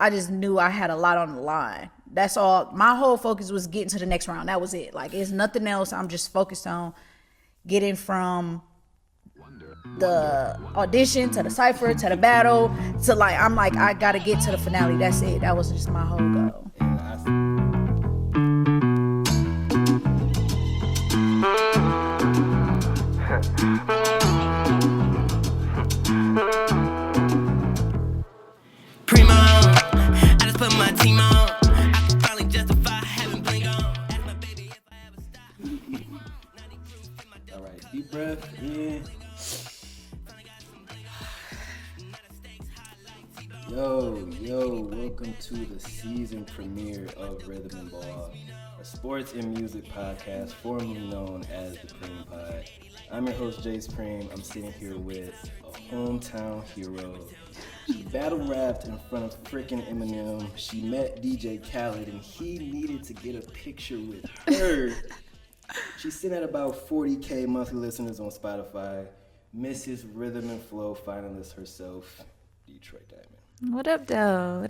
I just knew I had a lot on the line. That's all. My whole focus was getting to the next round. That was it. Like, it's nothing else. I'm just focused on getting from the audition to the cypher to the battle to like, I'm like, I gotta get to the finale. That's it. That was just my whole goal. Primo, I just put my team on. I can finally justify having bling on. Ask my baby if I ever stop. All right, deep breath in. Yo, welcome to the season premiere of Rhythm and Ball, a sports and music podcast formerly known as the Preem Pod. I'm your host, Jace Preem. I'm sitting here with a hometown hero. She battle rapped in front of frickin' Eminem. She met DJ Khaled and he needed to get a picture with her. She's sitting at about 40K monthly listeners on Spotify. Mrs. Rhythm and Flow finalist herself, Detroit Diamond. What up, though?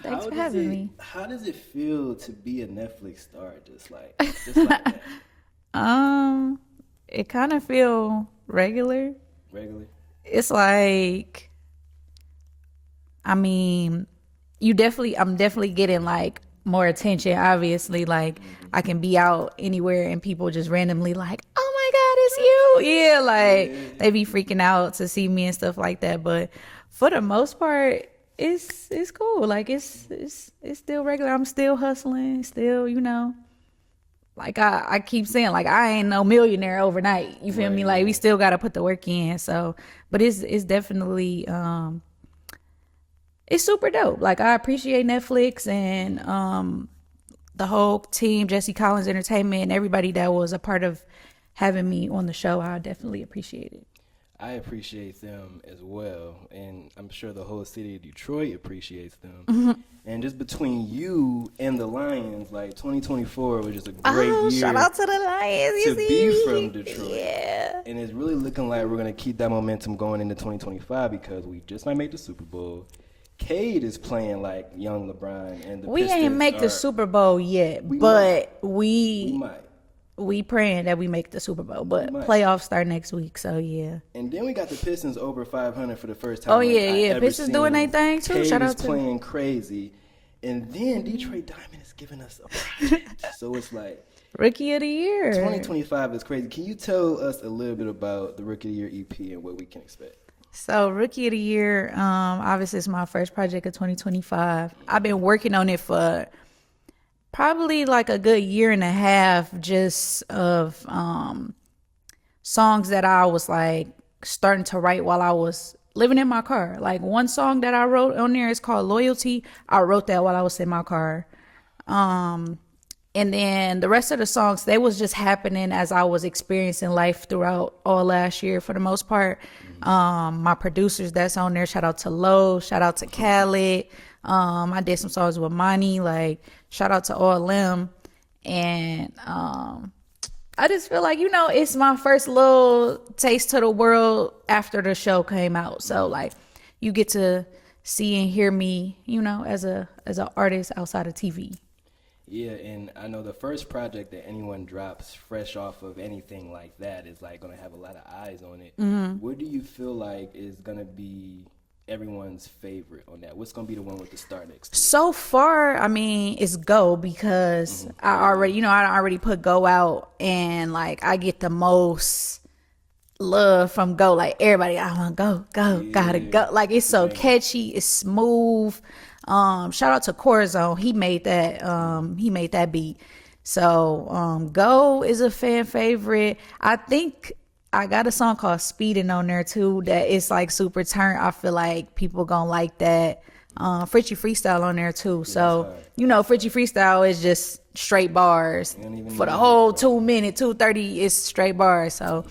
Thanks for having me. How does it feel to be a Netflix star just like that? It kind of feel regular. It's like, I mean, I'm definitely getting like more attention, obviously. Like, I can be out anywhere and people just randomly like, oh my God, it's you. Yeah, like they be freaking out to see me and stuff like that. But for the most part, it's cool. Like it's still regular. I'm still hustling, still, like I keep saying, like, I ain't no millionaire overnight. You feel me? Like, we still got to put the work in. So, but it's definitely, it's super dope. Like, I appreciate Netflix and the whole team, Jesse Collins Entertainment, and everybody that was a part of having me on the show. I definitely appreciate it. I appreciate them as well, and I'm sure the whole city of Detroit appreciates them. Mm-hmm. And just between you and the Lions, like 2024 was just a great year. Shout out to the Lions, to be from Detroit. Yeah. And it's really looking like we're gonna keep that momentum going into 2025 because we just might make the Super Bowl. Cade is playing like young LeBron, and the Pistons ain't make the Super Bowl yet, but we might. We praying that we make the Super Bowl, but playoffs start next week, so yeah. And then we got the Pistons over 500 for the first time. Oh yeah. Pistons doing their thing too. Cade Shout out is to playing crazy, and then Detroit Diamond is giving us a project. So it's like Rookie of the Year. 2025 is crazy. Can you tell us a little bit about the Rookie of the Year EP and what we can expect? So Rookie of the Year, obviously it's my first project of 2025. I've been working on it for probably like a good year and a half, just of songs that I was like starting to write while I was living in my car. Like, one song that I wrote on there is called Loyalty. I wrote that while I was in my car. And then the rest of the songs, they was just happening as I was experiencing life throughout all last year for the most part. My producers that's on there, shout out to Lo, shout out to Khaled. I did some songs with Monty, like, shout out to all them. And I just feel like, it's my first little taste to the world after the show came out. So like, you get to see and hear me, as an artist outside of TV. Yeah, and I know the first project that anyone drops fresh off of anything like that is like going to have a lot of eyes on it. Mm-hmm. What do you feel like is going to be everyone's favorite on that? What's going to be the one with the star next to it? So far, I mean, it's Go, because I already put Go out, and like, I get the most love from Go. Like, everybody, I want to go, gotta go. Like, it's so catchy, it's smooth. Shout out to Corazon. He made that beat. So, Go is a fan favorite. I think I got a song called Speeding on there too that is like super turn. I feel like people gonna like that. Fritchie Freestyle on there too. So, Fritchie Freestyle is just straight bars. For the whole 2 minute, 2:30 is straight bars. So,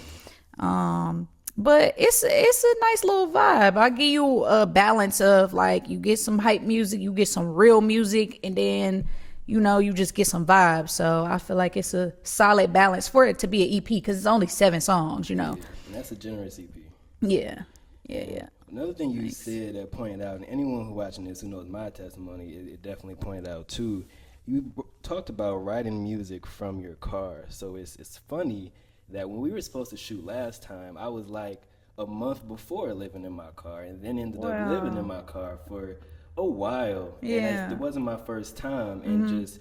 but it's a nice little vibe. I give you a balance of like, you get some hype music, you get some real music, and then you just get some vibes. So I feel like it's a solid balance for it to be an EP, because it's only 7 songs. Yeah, and that's a generous EP. Yeah. Another thing you said that pointed out, and anyone who watching this who knows my testimony, it definitely pointed out too. You talked about writing music from your car. So it's funny that when we were supposed to shoot last time, I was like a month before living in my car, and then ended up living in my car for a while. Yeah. And it wasn't my first time, and just,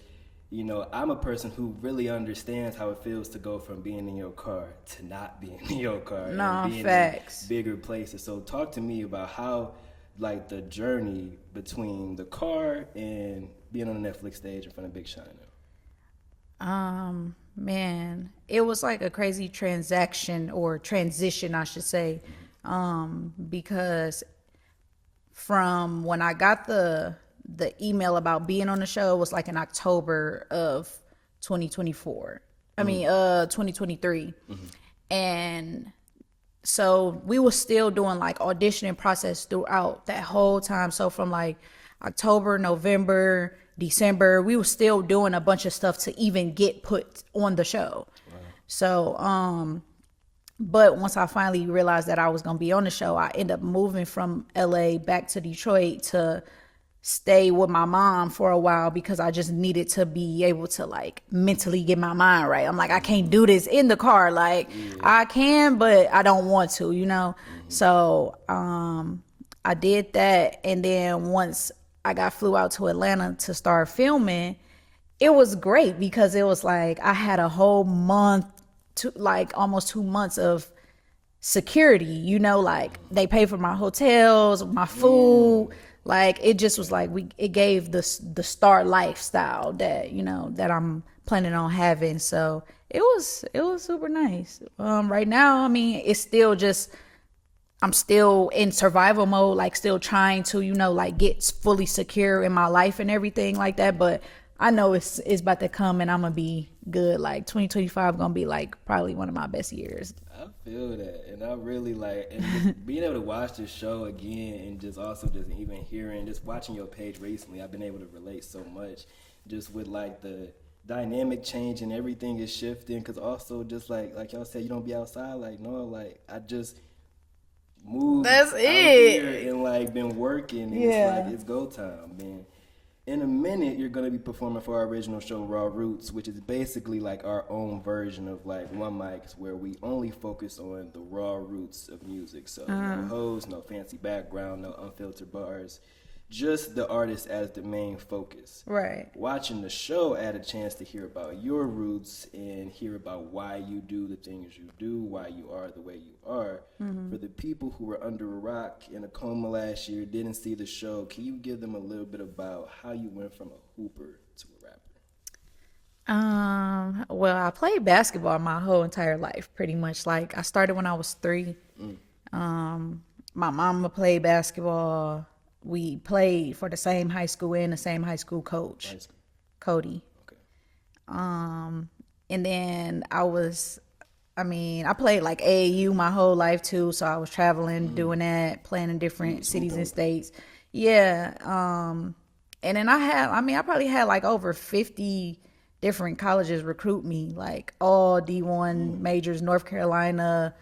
you know, I'm a person who really understands how it feels to go from being in your car to not being in your car. No, and being facts. in bigger places. So talk to me about how, like, the journey between the car and being on the Netflix stage in front of Big Shine. Man, it was like a crazy transition, I should say, because from when I got the email about being on the show, it was like in October of 2024. 2023. And so we were still doing like auditioning process throughout that whole time. So from like October, November, December, we were still doing a bunch of stuff to even get put on the show. Wow. So, but once I finally realized that I was going to be on the show, I ended up moving from LA back to Detroit to stay with my mom for a while because I just needed to be able to like mentally get my mind right. I'm like, I can't do this in the car. Like I can, but I don't want to, you know? So, I did that. And then once I flew out to Atlanta to start filming, it was great because it was like I had a whole month to like almost 2 months of security, you know, like they paid for my hotels, my food. Like it just was like it gave the star lifestyle that, you know, that I'm planning on having. So it was super nice. Right now, I mean, it's still just, I'm still in survival mode, like still trying to, you know, like get fully secure in my life and everything like that. But I know it's about to come and I'm going to be good. Like 2025 going to be like probably one of my best years. I feel that. And I really like, and just being able to watch this show again and just also just even hearing, just watching your page recently, I've been able to relate so much just with like the dynamic change and everything is shifting. Cause also just like y'all said, you don't be outside. Like, no, like I just moved That's out it. here and like been working. And it's like, it's go time, man. In a minute, you're going to be performing for our original show, Raw Roots, which is basically like our own version of like One Mics, where we only focus on the raw roots of music. So no hoes, no fancy background, no unfiltered bars, just the artist as the main focus. Right. Watching the show, I had a chance to hear about your roots and hear about why you do the things you do, why you are the way you are. For the people who were under a rock in a coma last year, didn't see the show, can you give them a little bit about how you went from a hooper to a rapper? Well, I played basketball my whole entire life, pretty much. Like I started when I was 3. My mama played basketball. We played for the same high school and the same high school coach, Cody. Okay. And then I played like AAU my whole life too. So I was traveling, doing that, playing in different cities and states. Yeah. And then I probably had like over 50 different colleges recruit me, like all D1 majors, North Carolina,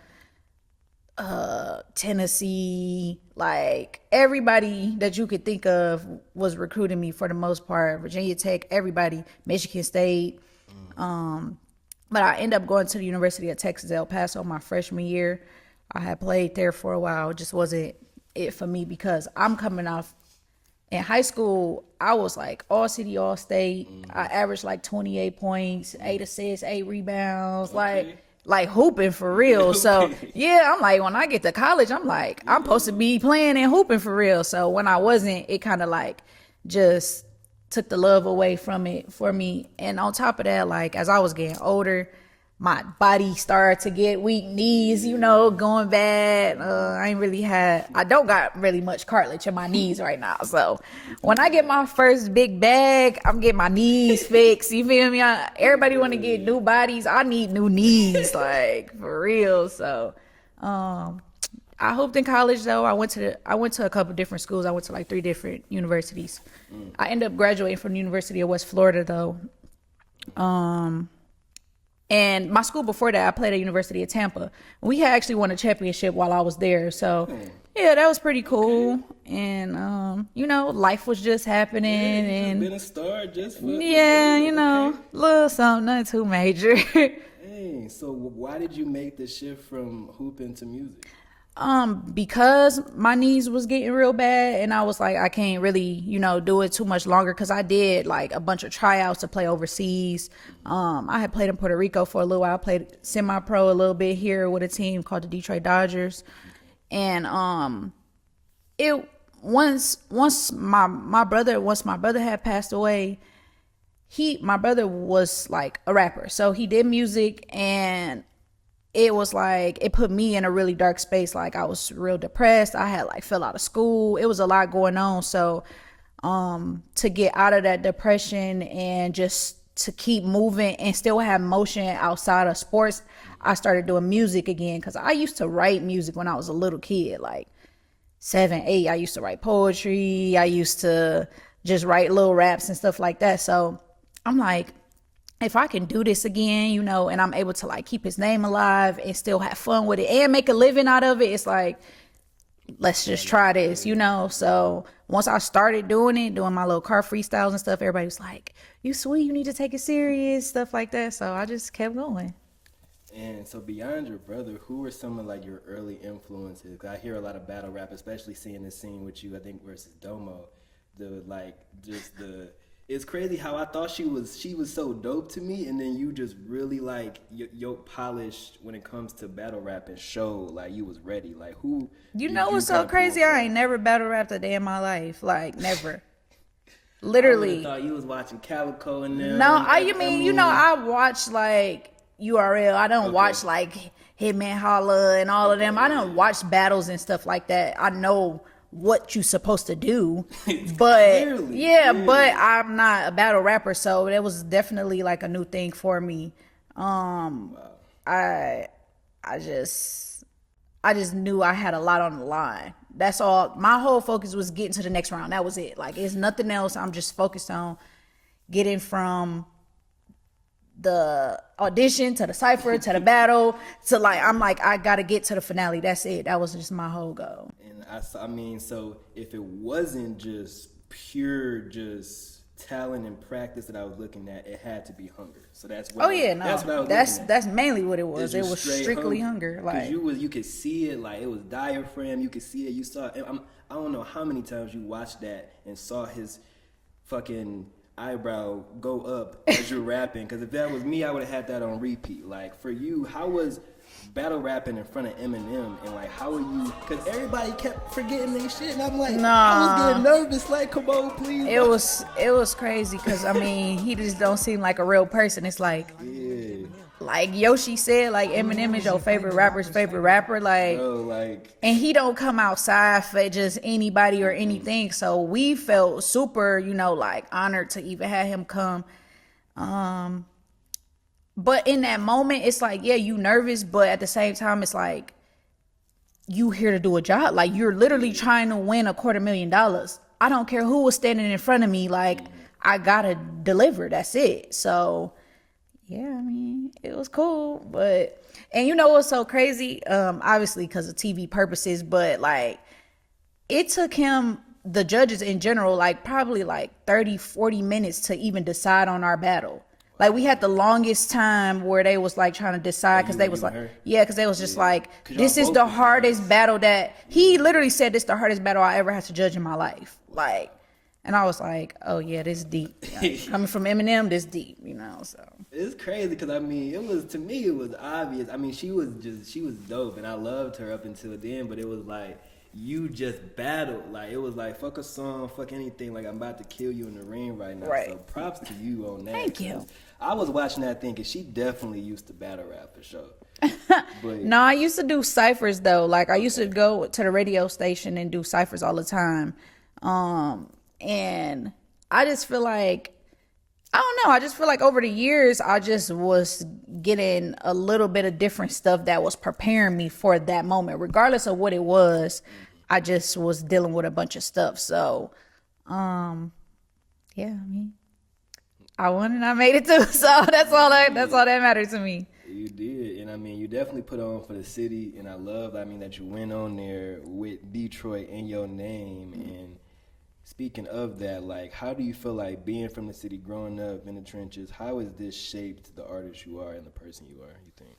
Tennessee, like everybody that you could think of was recruiting me for the most part. Virginia Tech, everybody, Michigan State. But I ended up going to the University of Texas, El Paso my freshman year. I had played there for a while. It just wasn't it for me because I'm coming off in high school. I was like all city, all state. I averaged like 28 points, 8 assists, 8 rebounds, like hooping for real. So yeah, I'm like, when I get to college, I'm like, I'm supposed to be playing and hooping for real. So when I wasn't, it kind of like just took the love away from it for me. And on top of that, like as I was getting older, my body started to get weak, knees, you know, going bad. I don't got really much cartilage in my knees right now. So when I get my first big bag, I'm getting my knees fixed. You feel me? Everybody want to get new bodies. I need new knees, like for real. So I hooped in college though. I went to a couple different schools. I went to like 3 different universities. I ended up graduating from the University of West Florida though. And my school before that, I played at University of Tampa. We had actually won a championship while I was there. So Yeah, that was pretty cool. And life was just happening, and been a star just for yeah, okay. little something, nothing too major. Hey, so why did you make the shift from hooping to music? Because my knees was getting real bad, and I was like, I can't really, do it too much longer, because I did like a bunch of tryouts to play overseas. I had played in Puerto Rico for a little while. I played semi-pro a little bit here with a team called the Detroit Dodgers. And it once my brother had passed away, my brother was like a rapper, so he did music, and it was like, it put me in a really dark space. Like, I was real depressed. I had like fell out of school. It was a lot going on. So to get out of that depression and just to keep moving and still have motion outside of sports, I started doing music again, because I used to write music when I was a little kid, like 7, 8. I used to write poetry. I used to just write little raps and stuff like that. So I'm like, if I can do this again, and I'm able to like keep his name alive and still have fun with it and make a living out of it, it's like, let's just try this, So once I started doing my little car freestyles and stuff, everybody was like, you sweet, you need to take it serious, stuff like that. So I just kept going. And so beyond your brother, who were some of like your early influences? 'Cause I hear a lot of battle rap, especially seeing this scene with you, I think versus Domo. It's crazy how I thought she was so dope to me, and then you just really like your polished when it comes to battle rap and show like you was ready. Like, who? What's so crazy? I ain't never battle rapped a day in my life, like never. Literally. I thought you was watching Calico and them. No, I watch like URL. I don't watch like Hitman Holla and all of them. I don't watch battles and stuff like that. I know what you supposed to do, but but I'm not a battle rapper, so that was definitely like a new thing for me. I just knew I had a lot on the line. That's all. My whole focus was getting to the next round. That was it. Like, it's nothing else. I'm just focused on getting from the audition to the cypher to the battle to I gotta get to the finale. That's it. That was just my whole goal. And so if it wasn't just pure talent and practice that I was looking at, it had to be hunger. So that's what that's mainly what it was. It was strictly hunger. Like, you could see it, like it was diaphragm. You could see it. You saw it. I don't know how many times you watched that and saw his fucking eyebrow go up as you're rapping. Because if that was me, I would have had that on repeat. Like, for you, how was battle rapping in front of Eminem, and like, how are you? Because everybody kept forgetting their shit, and I'm like, I was getting nervous. Like, come on, please. It was crazy, because he just don't seem like a real person. It's like, like Yoshi said, like, Eminem is your favorite rapper's favorite rapper, like, and he don't come outside for just anybody or anything. So we felt super, like honored to even have him come. But in that moment, it's like, yeah, you nervous, but at the same time, it's like, you here to do a job. Like, you're literally trying to win $250,000. I don't care who was standing in front of me. Like, I gotta deliver. That's it. So, yeah, it was cool. But, and what's so crazy? Obviously, because of TV purposes, but like, it took him, the judges in general, like probably like 30, 40 minutes to even decide on our battle. Like, we had the longest time where they was like trying to decide, because they was like, because they was just like, this is the hardest battle that, he literally said, this is the hardest battle I ever had to judge in my life. Like, and I was like, oh yeah, this deep. Like, coming from Eminem, this deep, so. It's crazy, because to me it was obvious. She was dope, and I loved her up until then, but it was like, you just battled. Like, it was like, fuck a song, fuck anything. Like, I'm about to kill you in the ring right now. Right. So props to you on that. Thank you. I was watching that thinking she definitely used to battle rap for sure. But, no, I used to do ciphers though. Like, I used to go to the radio station and do ciphers all the time. And I just feel like, I don't know, I just feel like over the years, I just was getting a little bit of different stuff that was preparing me for that moment. Regardless of what it was, I just was dealing with a bunch of stuff. So, yeah, I won and I made it too. So that's all that mattered to me. You did, and you definitely put on for the city, and I love, that you went on there with Detroit in your name. And speaking of that, like, how do you feel like being from the city, growing up in the trenches, how has this shaped the artist you are and the person you are, you think?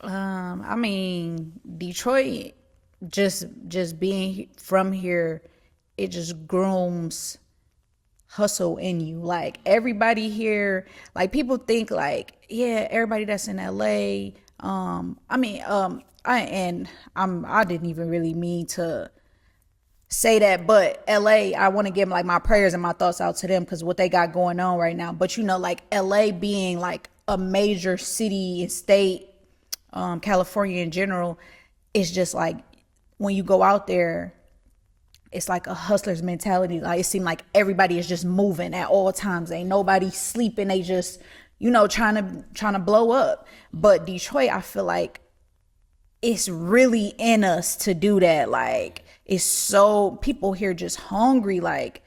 I mean, Detroit, just being from here, it just grooms hustle in you. Like everybody here, like people think like, yeah, everybody that's in LA. I didn't even really mean to say that, but LA, I want to give like my prayers and my thoughts out to them because what they got going on right now. But you know, like LA being like a major city and state, California in general, it's just like when you go out there, it's like a hustler's mentality. Like it seems like everybody is just moving at all times. Ain't nobody sleeping. They just, trying to blow up. But Detroit, I feel like it's really in us to do that. Like it's so people here just hungry. Like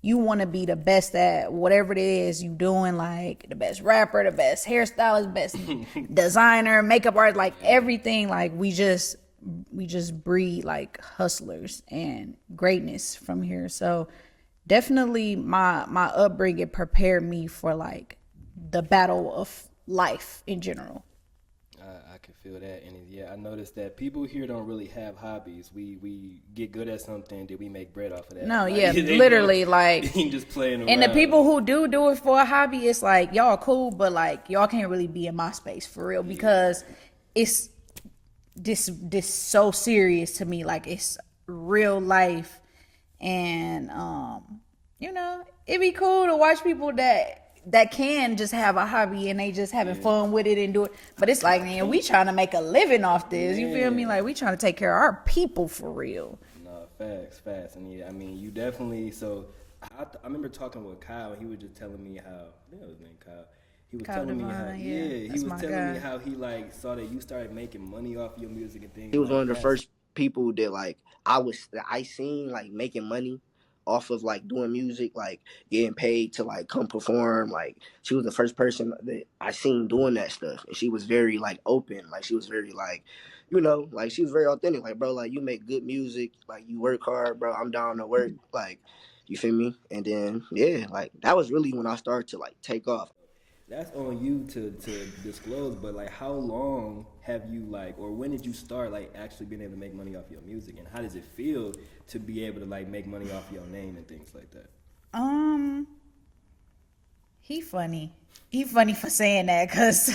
you want to be the best at whatever it is you doing. Like the best rapper, the best hairstylist, best designer, makeup artist, like everything. Like we just breed like hustlers and greatness from here. So definitely my upbringing prepared me for like the battle of life in general. I can feel that, and yeah, I noticed that people here don't really have hobbies. We get good at something, then we make bread off of that. No, like, yeah, literally, like, just playing around. And the people who do it for a hobby, it's like y'all cool, but like y'all can't really be in my space for real because it's this so serious to me. Like it's real life, and it'd be cool to watch people that can just have a hobby and they just having fun with it and do it. But it's like, man, we trying to make a living off this. You feel me? Like we trying to take care of our people for real. No, facts. And yeah, I mean, you definitely, so I remember talking with Kyle and he was just telling me how, I think it was his name Kyle. He was telling Divine, me how, he was telling me how he like saw that you started making money off your music and things. He was like one of the that. first people that like I seen like making money off of like doing music, like getting paid to like come perform. Like she was the first person that I seen doing that stuff, and she was very like open. Like she was very like, like she was very authentic. Like bro, like you make good music, like you work hard, bro. I'm down to work, like you feel me. And then yeah, like that was really when I started to like take off. That's on you to disclose, but like how long have you like, or when did you start like actually being able to make money off your music, and how does it feel to be able to like make money off your name and things like that? He funny for saying that because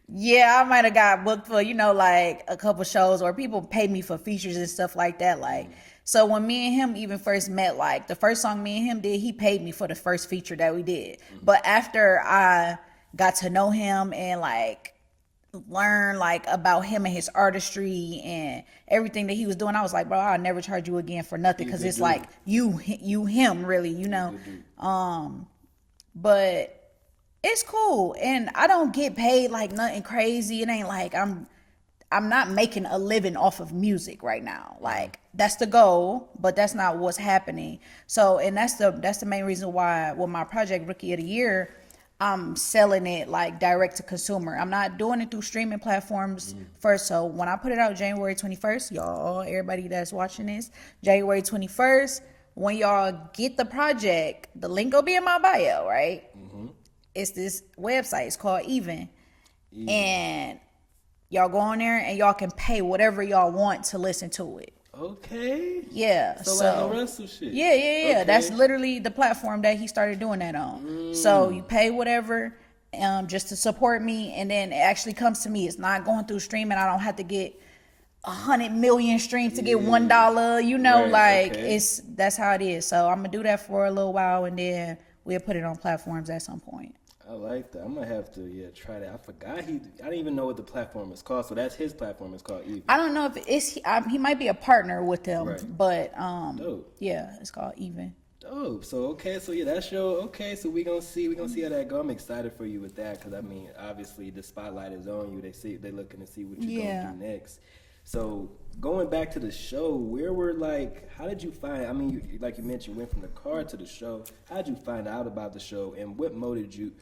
yeah, I might have got booked for like a couple shows or people pay me for features and stuff like that. Like so when me and him even first met, like the first song me and him did, he paid me for the first feature that we did. But after I got to know him and like learn like about him and his artistry and everything that he was doing, I was like, bro, I'll never charge you again for nothing because it's like you him really, but it's cool and I don't get paid like nothing crazy. It ain't like I'm not making a living off of music right now. Like that's the goal, but that's not what's happening. So, and that's the main reason why with my project Rookie of the Year, I'm selling it like direct to consumer. I'm not doing it through streaming platforms first. So when I put it out January 21st, y'all, everybody that's watching this, January 21st, when y'all get the project, the link will be in my bio, right? It's this website. It's called Even. And y'all go on there and y'all can pay whatever y'all want to listen to it. Okay. Yeah. So like a rental shit. Yeah. Okay. That's literally the platform that he started doing that on. So you pay whatever just to support me, and then it actually comes to me. It's not going through streaming. I don't have to get 100 million streams to get $1. Right, okay. That's how it is. So I'm gonna do that for a little while, and then we'll put it on platforms at some point. I like that. I'm gonna have to try that. I forgot I didn't even know what the platform is called. So that's his platform. It's called Even. I don't know if it's he might be a partner with them, right. But dope. Yeah, it's called Even. Dope. So that's your so we gonna see how that go. I'm excited for you with that because I mean obviously the spotlight is on you. They looking to see what you're gonna do next. So going back to the show, how did you find, I mean, like you mentioned, you went from the car to the show. How did you find out about the show, and what motivated you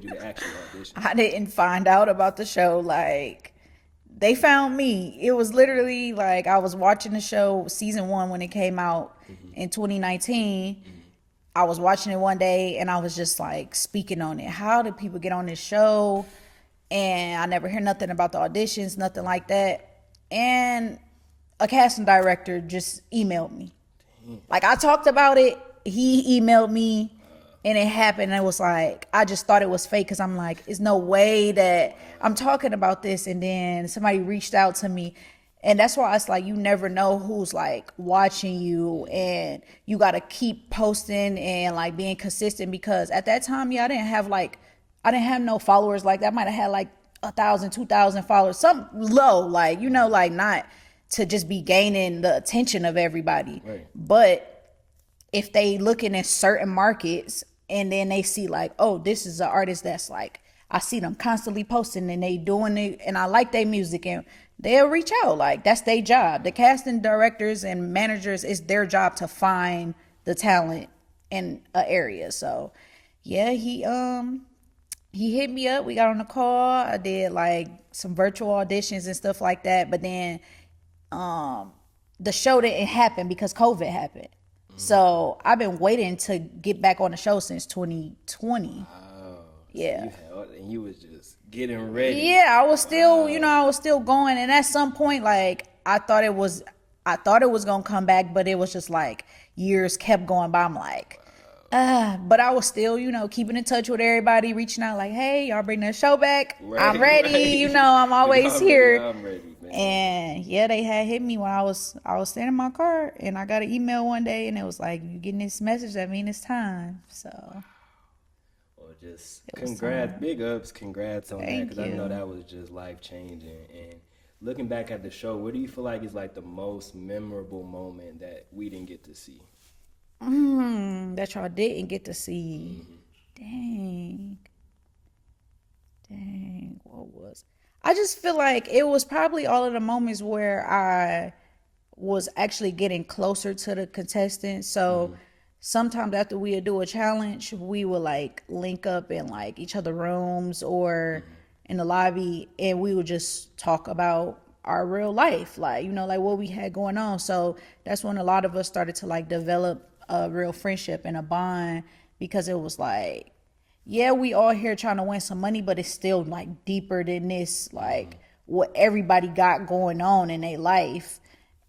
to actually audition? I didn't find out about the show, like, they found me. It was literally like I was watching the show season 1 when it came out in 2019. I was watching it one day and I was just like speaking on it. How did people get on this show? And I never hear nothing about the auditions, nothing like that. And a casting director just emailed me. Like I talked about it, he emailed me, and it happened. And it was like, I just thought it was fake because I'm like, there's no way that I'm talking about this and then somebody reached out to me. And that's why it's like, you never know who's like watching you, and you got to keep posting and like being consistent, because at that time, I didn't have no followers like that. I might have had like 1,000, 2,000 followers, something low, like, like not to just be gaining the attention of everybody. Right. But if they looking at certain markets and then they see like, oh, this is an artist that's like, I see them constantly posting and they doing it and I like their music, and they'll reach out. Like that's their job. The casting directors and managers, it's their job to find the talent in an area. So yeah, he hit me up. We got on the call. I did like some virtual auditions and stuff like that. But then the show didn't happen because COVID happened. So I've been waiting to get back on the show since 2020. Yeah. And you was just getting ready. Yeah, I was still, I was still going. And at some point, like, I thought it was gonna come back, but it was just like years kept going by. I'm like, but I was still, keeping in touch with everybody, reaching out like, hey, y'all bring that show back. Right, I'm ready. right. I'm always here. I'm ready, man. And yeah, they had hit me when I was standing in my car, and I got an email one day, and it was like, you getting this message, that means it's time. So. Or just congrats, big ups, congrats on that, because I know you. that was just life changing. And looking back at the show, what do you feel like is like the most memorable moment that we didn't get to see? That y'all didn't get to see. Dang, what was? I just feel like it was probably all of the moments where I was actually getting closer to the contestants. So sometimes after we would do a challenge, we would like link up in like each other rooms or in the lobby, and we would just talk about our real life, like, like what we had going on. So that's when a lot of us started to like develop a real friendship and a bond, because it was like, yeah, we all here trying to win some money, but it's still like deeper than this, like what everybody got going on in their life.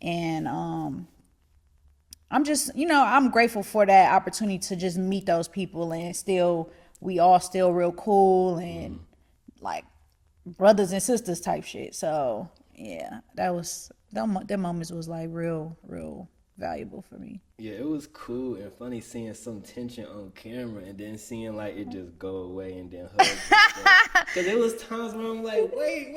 And I'm just, I'm grateful for that opportunity to just meet those people, and still, we all still real cool and like brothers and sisters type shit. So yeah, them moments was like real valuable for me. Yeah, it was cool and funny seeing some tension on camera and then seeing like it just go away and then hug. Because it was times where I'm like, wait,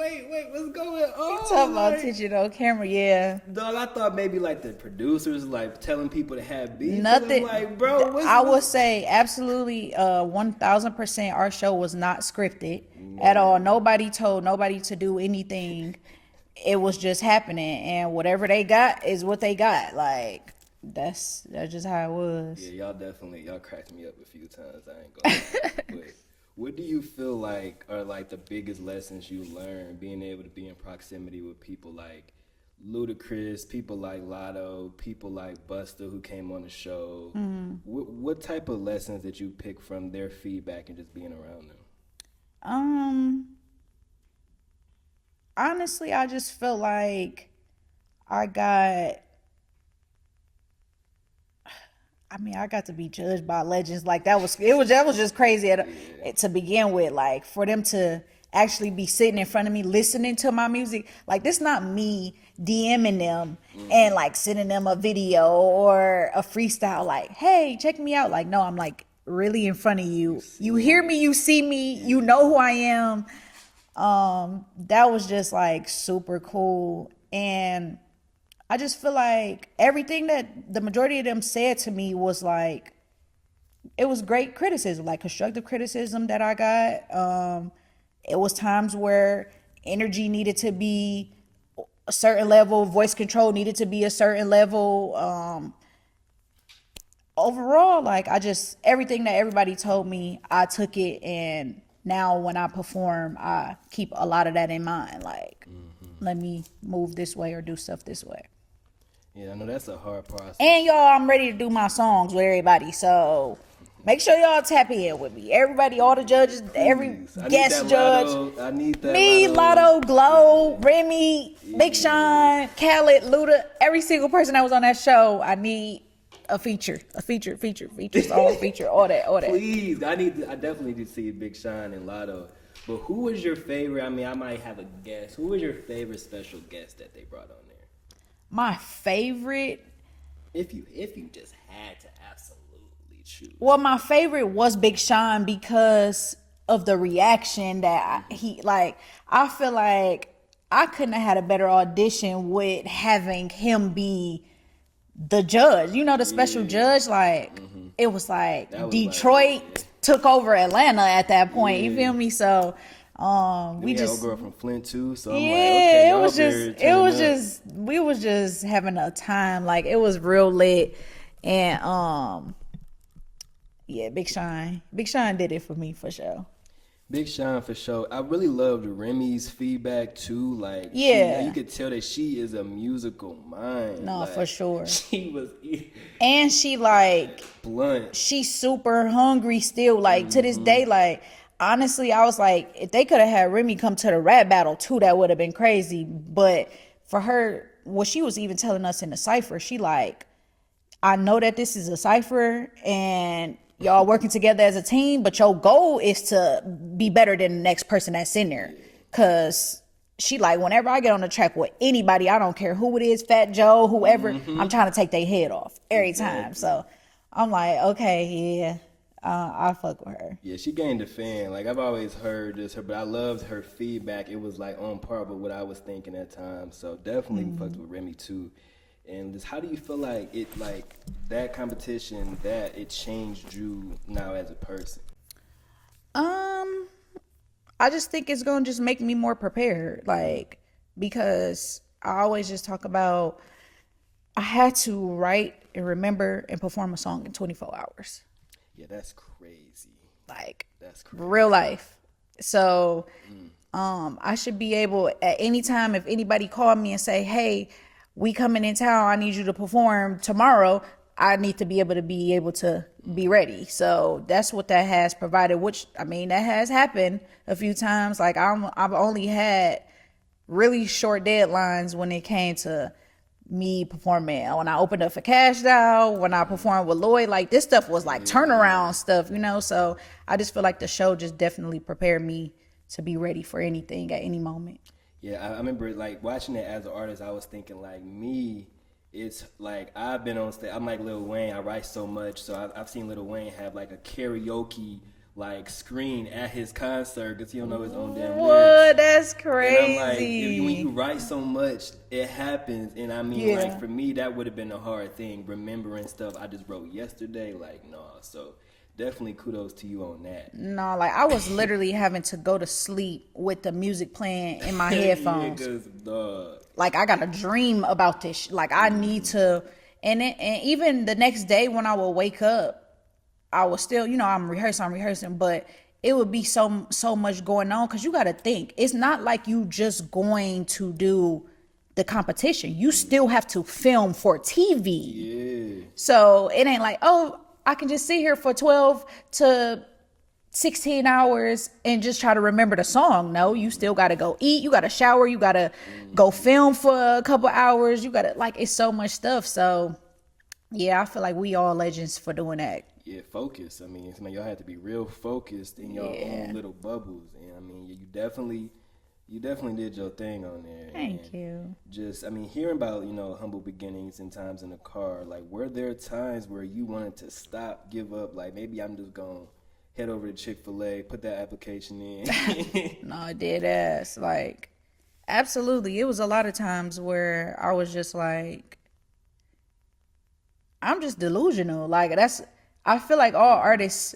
what's going on? Talking about tension on camera, yeah. Dog, I thought maybe like the producers like telling people to have beef. Nothing. I'm like, bro, I would say absolutely 1,000% our show was not scripted at all. Nobody told nobody to do anything. It was just happening, and whatever they got is what they got. Like that's just how it was. Yeah, y'all cracked me up a few times. I ain't gonna lie. But what do you feel like are like the biggest lessons you learned being able to be in proximity with people like Ludacris, people like Lotto, people like Busta who came on the show? What type of lessons did you pick from their feedback and just being around them? Honestly, I just felt like I got to be judged by legends. Like that was just crazy to begin with. Like for them to actually be sitting in front of me listening to my music. Like this not me DMing them and like sending them a video or a freestyle like, hey, check me out. Like no, I'm like really in front of you. You hear me, you see me, you know who I am. That was just like super cool. And I just feel like everything that the majority of them said to me was like, it was great criticism, like constructive criticism that I got. It was times where energy needed to be a certain level, voice control needed to be a certain level. Overall, like everything that everybody told me, I took it, and now when I perform, I keep a lot of that in mind. Like, let me move this way or do stuff this way. Yeah, I know that's a hard process. And y'all, I'm ready to do my songs with everybody, so make sure y'all tap in with me. Everybody, all the judges, every guest judge. I need that. Me, Lotto, Glow, Remy, Big Sean, Khaled, Luda, every single person that was on that show, I need a feature, song, feature, all that. Please, I definitely need to see Big Sean and Lotto. But who was your favorite? I mean, I might have a guess. Who was your favorite special guest that they brought on there? My favorite, if you just had to absolutely choose. Well, my favorite was Big Sean because of the reaction that I feel like I couldn't have had a better audition with having him be the judge, the special judge. It was like Detroit took over Atlanta at that point. You feel me? So we had just a girl from Flint too. So I'm it like, we was just having a time. Like, it was real lit. And Big Sean did it for me for sure. Big Sean for sure. I really loved Remy's feedback too. Like, you could tell that she is a musical mind. No, like, for sure. She was, and she blunt. She's super hungry still. Like, to this day, like, honestly, I was like, if they could have had Remy come to the rap battle too, that would have been crazy. But for her, what she was even telling us in the cypher, she like, I know that this is a cypher and y'all working together as a team, but your goal is to be better than the next person that's in there. Cause she like, whenever I get on the track with anybody, I don't care who it is, Fat Joe, whoever, I'm trying to take their head off every time. So I'm like, okay, I fuck with her. Yeah, she gained a fan. Like, I've always heard this, but I loved her feedback. It was like on par with what I was thinking at times. So definitely fucked with Remy too. And just, how do you feel like it, like that competition, that it changed you now as a person? I just think it's gonna just make me more prepared. Like, because I always just talk about, I had to write and remember and perform a song in 24 hours. Yeah, that's crazy. Like, that's crazy. Real life. So, I should be able at any time, if anybody called me and say, hey, we coming in town, I need you to perform tomorrow, I need to be able to be ready. So that's what that has provided, which, I mean, that has happened a few times. Like, I've only had really short deadlines when it came to me performing. When I opened up for Cash Doll, when I performed with Lloyd, like, this stuff was like turnaround stuff, So I just feel like the show just definitely prepared me to be ready for anything at any moment. Yeah, I remember, like, watching it as an artist, I was thinking, like, me, it's like, I've been on stage, I'm like Lil Wayne, I write so much, so I've seen Lil Wayne have, like, a karaoke, like, screen at his concert, because he don't know his own damn lyrics. What? That's crazy. And I'm like, when you write so much, it happens, and I mean, like, for me, that would have been a hard thing, remembering stuff I just wrote yesterday, like, no, so definitely kudos to you on that. No, like, I was literally having to go to sleep with the music playing in my headphones. Like, I got a dream about this. Like, I need to, and even the next day when I would wake up, I was still, I'm rehearsing, but it would be so much going on, because you got to think, it's not like you just going to do the competition. You still have to film for TV. Yeah. So it ain't like, oh, I can just sit here for 12 to 16 hours and just try to remember the song. No, you still got to go eat. You got to shower. You got to go film for a couple hours. You got to, like, it's so much stuff. So, yeah, I feel like we all legends for doing that. Yeah, focus. I mean, y'all have to be real focused in your own little bubbles. And, I mean, you definitely did your thing on there. Thank you. Just, I mean, hearing about, humble beginnings and times in the car, like, were there times where you wanted to stop, give up, like, maybe I'm just going to head over to Chick-fil-A, put that application in? No, I did ass. Like, absolutely. It was a lot of times where I was just like, I'm just delusional. Like, I feel like all artists,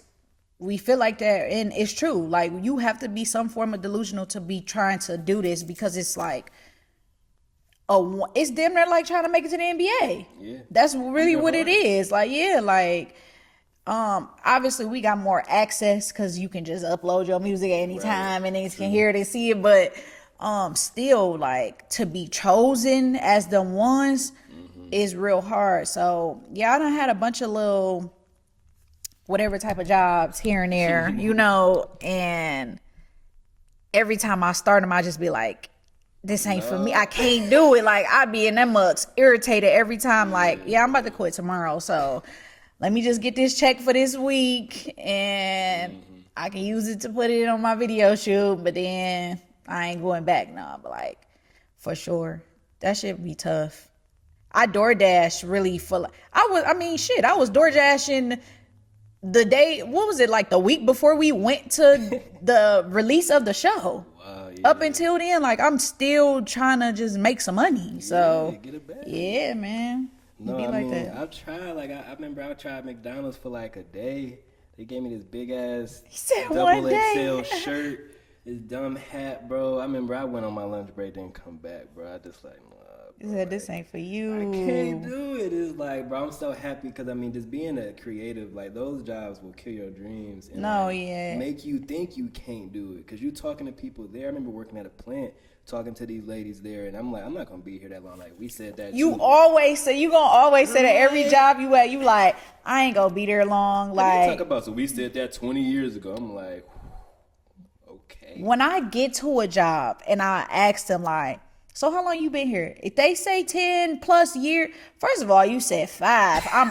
we feel like that, and it's true. Like, you have to be some form of delusional to be trying to do this, because it's like, it's damn near like trying to make it to the NBA. Yeah, that's really what it is. Like, yeah, like, obviously we got more access because you can just upload your music at any time and niggas can hear it and see it. But still like to be chosen as the ones is real hard. So yeah, I done had a bunch of little whatever type of jobs here and there, you know, and every time I start them, I just be like, this ain't for me. I can't do it. Like, I be in them mucks irritated every time. Like, yeah, I'm about to quit tomorrow. So let me just get this check for this week and I can use it to put it on my video shoot. But then I ain't going back now. But like, for sure, that shit be tough. I DoorDash really I was DoorDashing the day, what was it, like the week before we went to the release of the show. Wow, yeah. Up until then, like, I'm still trying to just make some money. So, get it back. Yeah, man. No, be I like mean, that. I've tried, like, I remember I tried McDonald's for like a day. They gave me this big ass double XL shirt, this dumb hat, bro. I remember I went on my lunch break, didn't come back, bro. I just like, you said this ain't for you. I can't do it. It's like, bro, I'm so happy because, I mean, just being a creative, like, those jobs will kill your dreams and make you think you can't do it. Because you talking to people there. I remember working at a plant, talking to these ladies there, and I'm like, I'm not going to be here that long. Like, we said that. You gonna always say that every job you at, you like, I ain't gonna be there long. Like, talk about, so we said that 20 years ago. I'm like, okay. When I get to a job and I ask them, like, so how long you been here? If they say 10 plus years, first of all, you said 5. I'm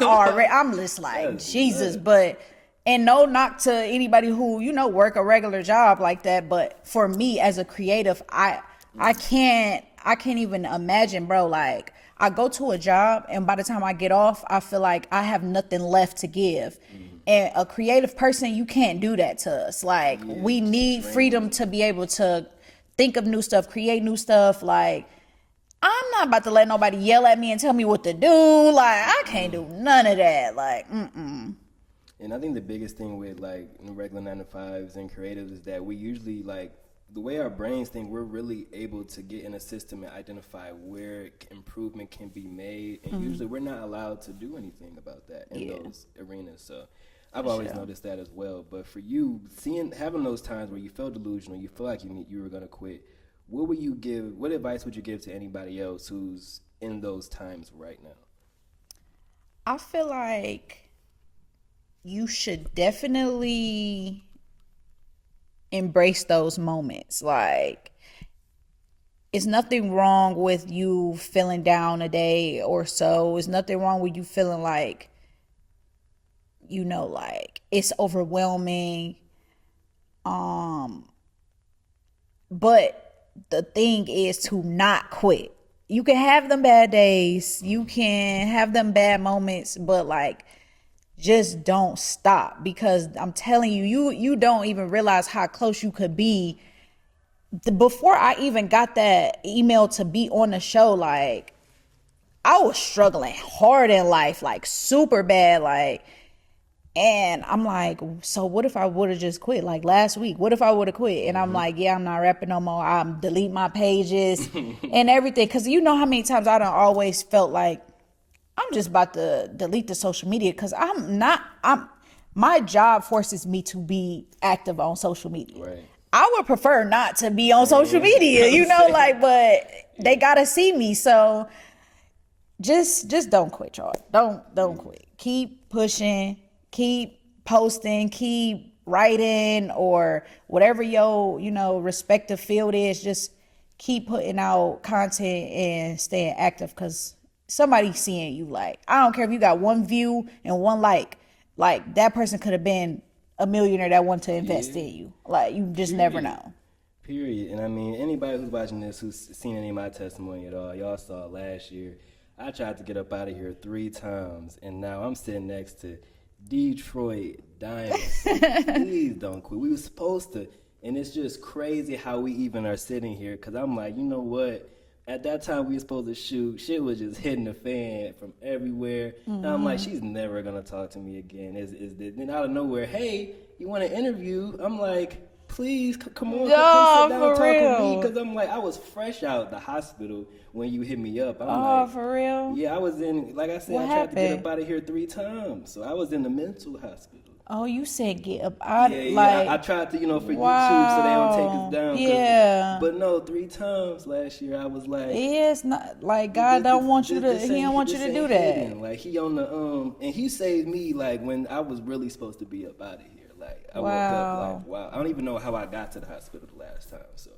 just like, Jesus. But, and no knock to anybody who, you know, work a regular job like that. But for me as a creative, I can't even imagine, bro. Like, I go to a job and by the time I get off, I feel like I have nothing left to give. And a creative person, you can't do that to us. Like, we need freedom to be able to think of new stuff, create new stuff. Like, I'm not about to let nobody yell at me and tell me what to do. Like, I can't do none of that. Like, And I think the biggest thing with, like, regular 9-to-5s and creatives is that we usually, like, the way our brains think, we're really able to get in a system and identify where improvement can be made. And usually we're not allowed to do anything about that in those arenas. So I've always noticed that as well. But for you, having those times where you felt delusional, you feel like you were going to quit, what advice would you give to anybody else who's in those times right now? I feel like you should definitely embrace those moments. Like, it's nothing wrong with you feeling down a day or so. It's nothing wrong with you feeling like, you know, like it's overwhelming. But the thing is to not quit. You can have them bad days, you can have them bad moments, but like, just don't stop, because I'm telling you, you don't even realize how close you could be. Before I even got that email to be on the show, like, I was struggling hard in life, like super bad, like, and I'm like, so what if I would have just quit like last week? What if I would have quit? And I'm like, yeah, I'm not rapping no more. I'm delete my pages and everything. Cause you know how many times I done always felt like I'm just about to delete the social media. Cause my job forces me to be active on social media. Right. I would prefer not to be on social media, you know, like, but they gotta see me. So just don't quit, y'all. Don't quit. Keep pushing. Keep posting, keep writing, or whatever your, you know, respective field is. Just keep putting out content and staying active, because somebody's seeing you. Like, I don't care if you got 1 view and 1 like that person could have been a millionaire that wanted to invest in you. Like, you just never know. Period. And I mean, anybody who's watching this, who's seen any of my testimony at all, y'all saw last year, I tried to get up out of here 3 times, and now I'm sitting next to Detroit Diamonds. Please don't quit. We were supposed to, and it's just crazy how we even are sitting here, because I'm like, you know what? At that time we were supposed to shoot, shit was just hitting the fan from everywhere. And I'm like, she's never gonna talk to me again. Then out of nowhere, hey, you want an interview? I'm like, please come on, come sit down and talk to me, because I'm like, I was fresh out the hospital when you hit me up. I'm like, for real? Yeah, I was in, like I said, I tried to get up out of here 3 times. So I was in the mental hospital. Oh, you said get up out. Yeah, Like, I tried to, for wow. YouTube so they don't take us down. Yeah. But no, 3 times last year I was like, yeah, it's not like God don't want you to. He don't want you to do that. hidden. Like he on the and he saved me like when I was really supposed to be up out of here. Like I woke up like wow. I don't even know how I got to the hospital the last time. So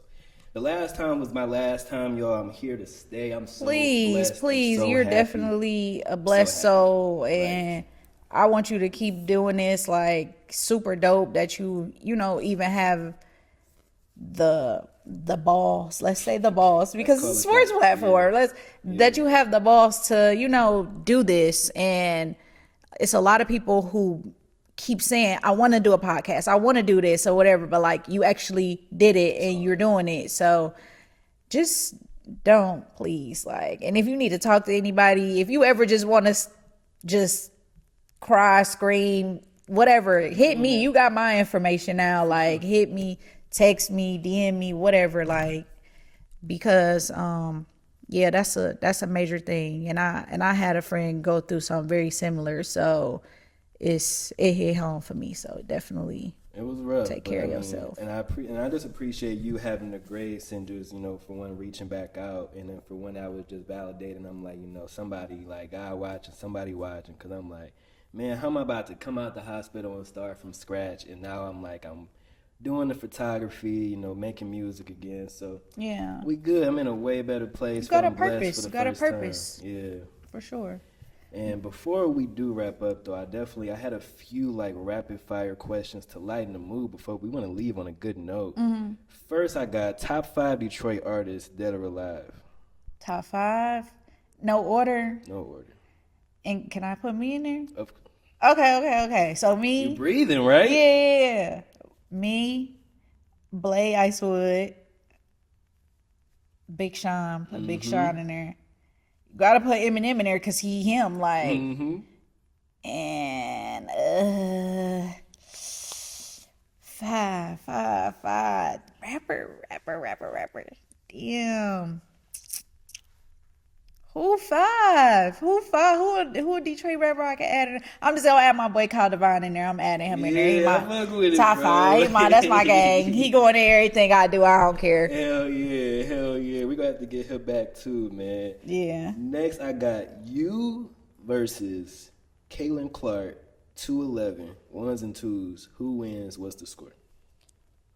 the last time was my last time, y'all. I'm here to stay. I'm so blessed. Please, so you're happy. Definitely a blessed soul, and I want you to keep doing this. Like super dope that you even have the balls. Let's say the balls because it's a sports platform. That you have the balls to do this, and it's a lot of people who keep saying I want to do a podcast, I want to do this or whatever, but like you actually did it and you're doing it. So just don't, please. Like, and if you need to talk to anybody, if you ever just want to just cry, scream, whatever, hit me. You got my information now. Like hit me, text me, DM me, whatever. Like, because yeah, that's a major thing. And I had a friend go through something very similar. So it hit home for me. So definitely it was rough. Take care of yourself. And I just appreciate you having the grace and just, for one reaching back out, and then for one I was just validating. I'm like, somebody like God watching, somebody watching, because I'm like, man, how am I about to come out the hospital and start from scratch? And now I'm doing the photography, making music again. So yeah, we good. I'm in a way better place. You got a purpose. You got a purpose. Yeah, for sure. And before we do wrap up, though, I had a few like rapid fire questions to lighten the mood before we want to leave on a good note. Mm-hmm. First, I got top 5 Detroit artists dead or alive. Top 5, no order. No order. And can I put me in there? Of Okay. So me. You breathing, right? Yeah. Me, Blade Icewood, Big Sean. Put Big Sean in there. Gotta put Eminem in there because him. Like, and 5. Rapper. Damn. Who 5? Who a Detroit rapper I can add in? I'm just gonna add my boy Kyle Devine in there. I'm adding him in there. He my top 5. That's my gang. He going in everything I do. I don't care. Hell yeah. We gonna have to get her back too, man. Yeah. Next, I got you versus Kaylin Clark, 211, 1s and 2s. Who wins? What's the score?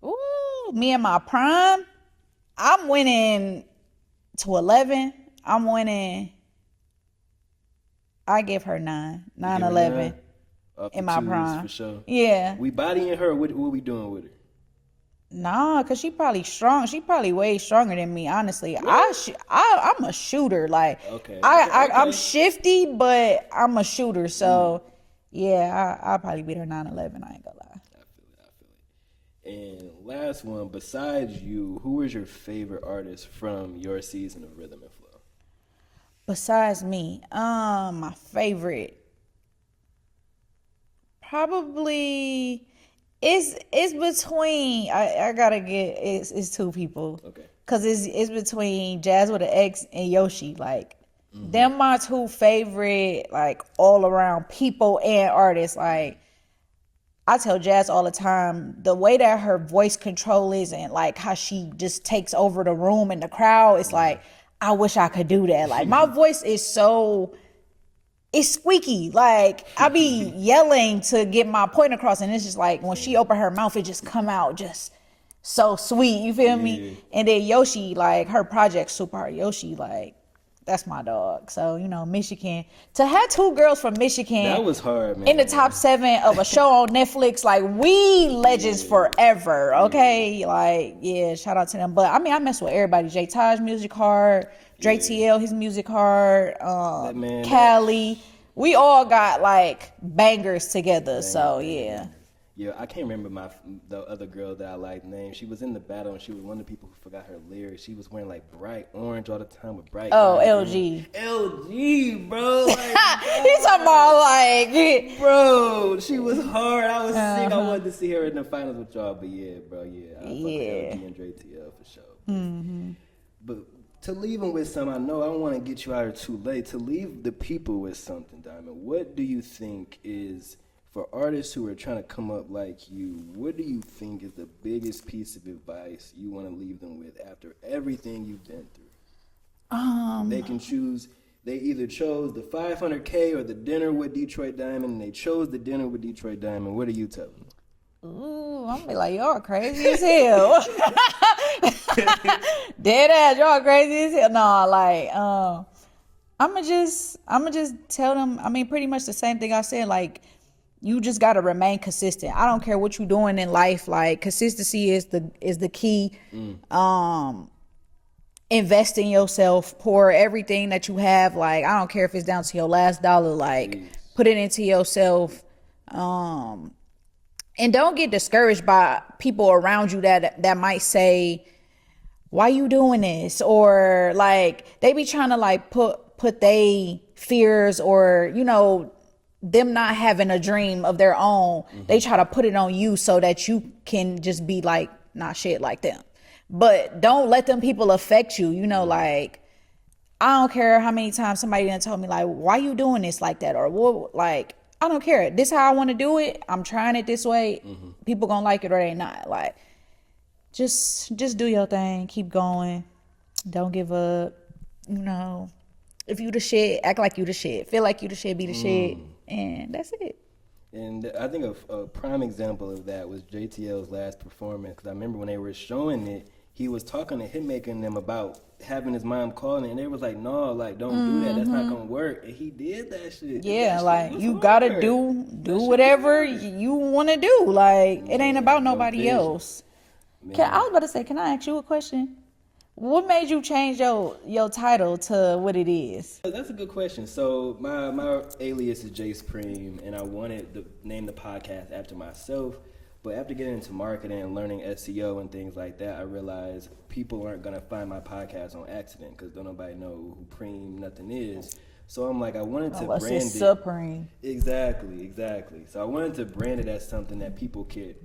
Ooh, me and my prime. I'm winning 211. I'm winning. I give her 9-11 in my prime. For sure. Yeah. We bodying her. What we doing with her? Nah, cause she probably strong. She probably way stronger than me. Honestly, I'm a shooter. Like, okay. I'm shifty, but I'm a shooter. So, yeah, I'll probably beat her 9-11. I ain't gonna lie. I feel it. And last one. Besides you, who is your favorite artist from your season of Rhythm and Flow? Besides me, my favorite probably it's between I gotta get it's 2 people. Okay. Cause it's between Jazz with an X and Yoshi. Like them my 2 favorite like all around people and artists. Like I tell Jazz all the time, the way that her voice control is and like how she just takes over the room and the crowd, it's like I wish I could do that. Like my voice is it's squeaky. Like I be yelling to get my point across, and it's just like when she open her mouth, it just come out just so sweet. You feel me? And then Yoshi, like her project Super Hard Yoshi, like that's my dog. So Michigan, to have 2 girls from Michigan, that was hard, man. In the top 7 of a show on Netflix, like we legends forever. Okay, like shout out to them. But I mean, I mess with everybody. J Taj music hard, Dre TL his music hard, Cali. We all got like bangers together. So yeah. Yeah, I can't remember the other girl that I liked name. She was in the battle, and she was one of the people who forgot her lyrics. She was wearing like bright orange all the time with bright. Oh, LG. LG, bro. Like, he's talking about like, bro. She was hard. I was sick. I wanted to see her in the finals with y'all, but yeah, bro, yeah. I fuck with LG and Dre TL for sure. But to leave them with something, I know I don't want to get you out here too late. To leave the people with something, Diamond. What do you think is For artists who are trying to come up like you, what do you think is the biggest piece of advice you want to leave them with after everything you've been through? They can choose. They either chose the 500K or the dinner with Detroit Diamond, and they chose the dinner with Detroit Diamond. What do you tell them? Ooh, I'm gonna be like, y'all crazy as hell. Dead ass, y'all crazy as hell. No, like, I'ma just tell them. I mean, pretty much the same thing I said. Like, you just gotta remain consistent. I don't care what you're doing in life. Like, consistency is the key. Invest in yourself. Pour everything that you have. Like, I don't care if it's down to your last dollar. Like, put it into yourself. And don't get discouraged by people around you that might say, why you doing this? Or like, they be trying to like put they fears or, you know, them not having a dream of their own. They try to put it on you so that you can just be like, not shit like them. But don't let them people affect you. You know, like, I don't care how many times somebody done told me like, why you doing this like that? Or what, like, I don't care. This how I want to do it. I'm trying it this way. People gonna like it or they not. Like, just do your thing. Keep going. Don't give up. You know, if you the shit, act like you the shit. Feel like you the shit, be the shit. And that's it. And I think a prime example of that was JTL's last performance. Because I remember when they were showing it, he was talking to Hitmaker and them about having his mom calling it, and they was like, no, like, don't do that. That's not gonna work. And he did that shit. Yeah, that like, shit you hard. gotta do whatever you want to do. Like, it ain't about nobody else. I was about to say, can I ask you a question? What made you change your title to what it is? That's a good question. So my alias is Jay Supreme, and I wanted to name the podcast after myself. But after getting into marketing and learning SEO and things like that, I realized people aren't going to find my podcast on accident because don't nobody know who Preem nothing is. So I'm like, I wanted to brand it. Supreme. Exactly. So I wanted to brand it as something that people could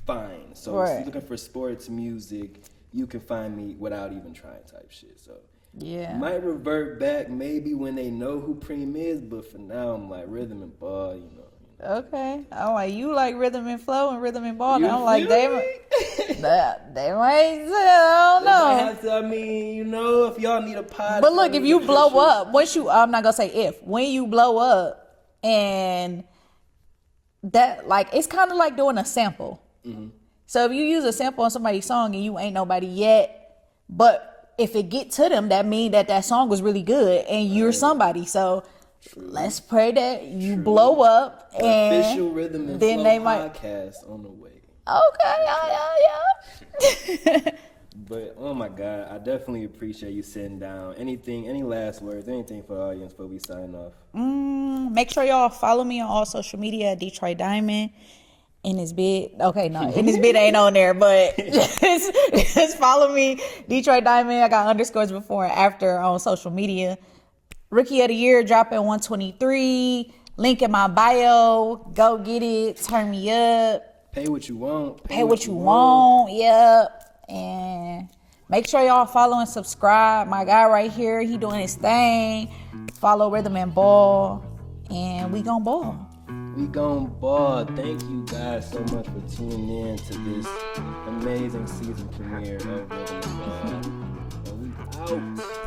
find. So if you're looking for sports, music, you can find me without even trying type shit. So yeah, might revert back maybe when they know who Preem is, but for now I'm like rhythm and ball, you know. Okay. I'm like, you like rhythm and flow and rhythm and ball. And I'm like, they might say, I don't know. Have to, I mean, you know, if y'all need a pod. But look, if you blow up, I'm not gonna say if, when you blow up, and that, like, it's kind of like doing a sample. So if you use a sample on somebody's song and you ain't nobody yet, but if it get to them, that mean that song was really good and you're somebody. So let's pray that you blow up, and official Rhythm and then Flow they might podcast on the way. Okay, yeah. But oh my God, I definitely appreciate you sitting down. Any last words, anything for the audience before we sign off? Make sure y'all follow me on all social media at Detroit Diamond. In his bid, okay, no, in his bid ain't on there, but just follow me, Detroit Diamond. I got underscores before and after on social media. Rookie of the Year dropping 123. Link in my bio. Go get it. Turn me up. Pay what you want. Pay what you want. Yep. And make sure y'all follow and subscribe. My guy right here, he doing his thing. Follow Rhythm and Ball, and we gon' ball. We gon' ball. Thank you guys so much for tuning in to this amazing season premiere of Rhythm and Ball. And we out.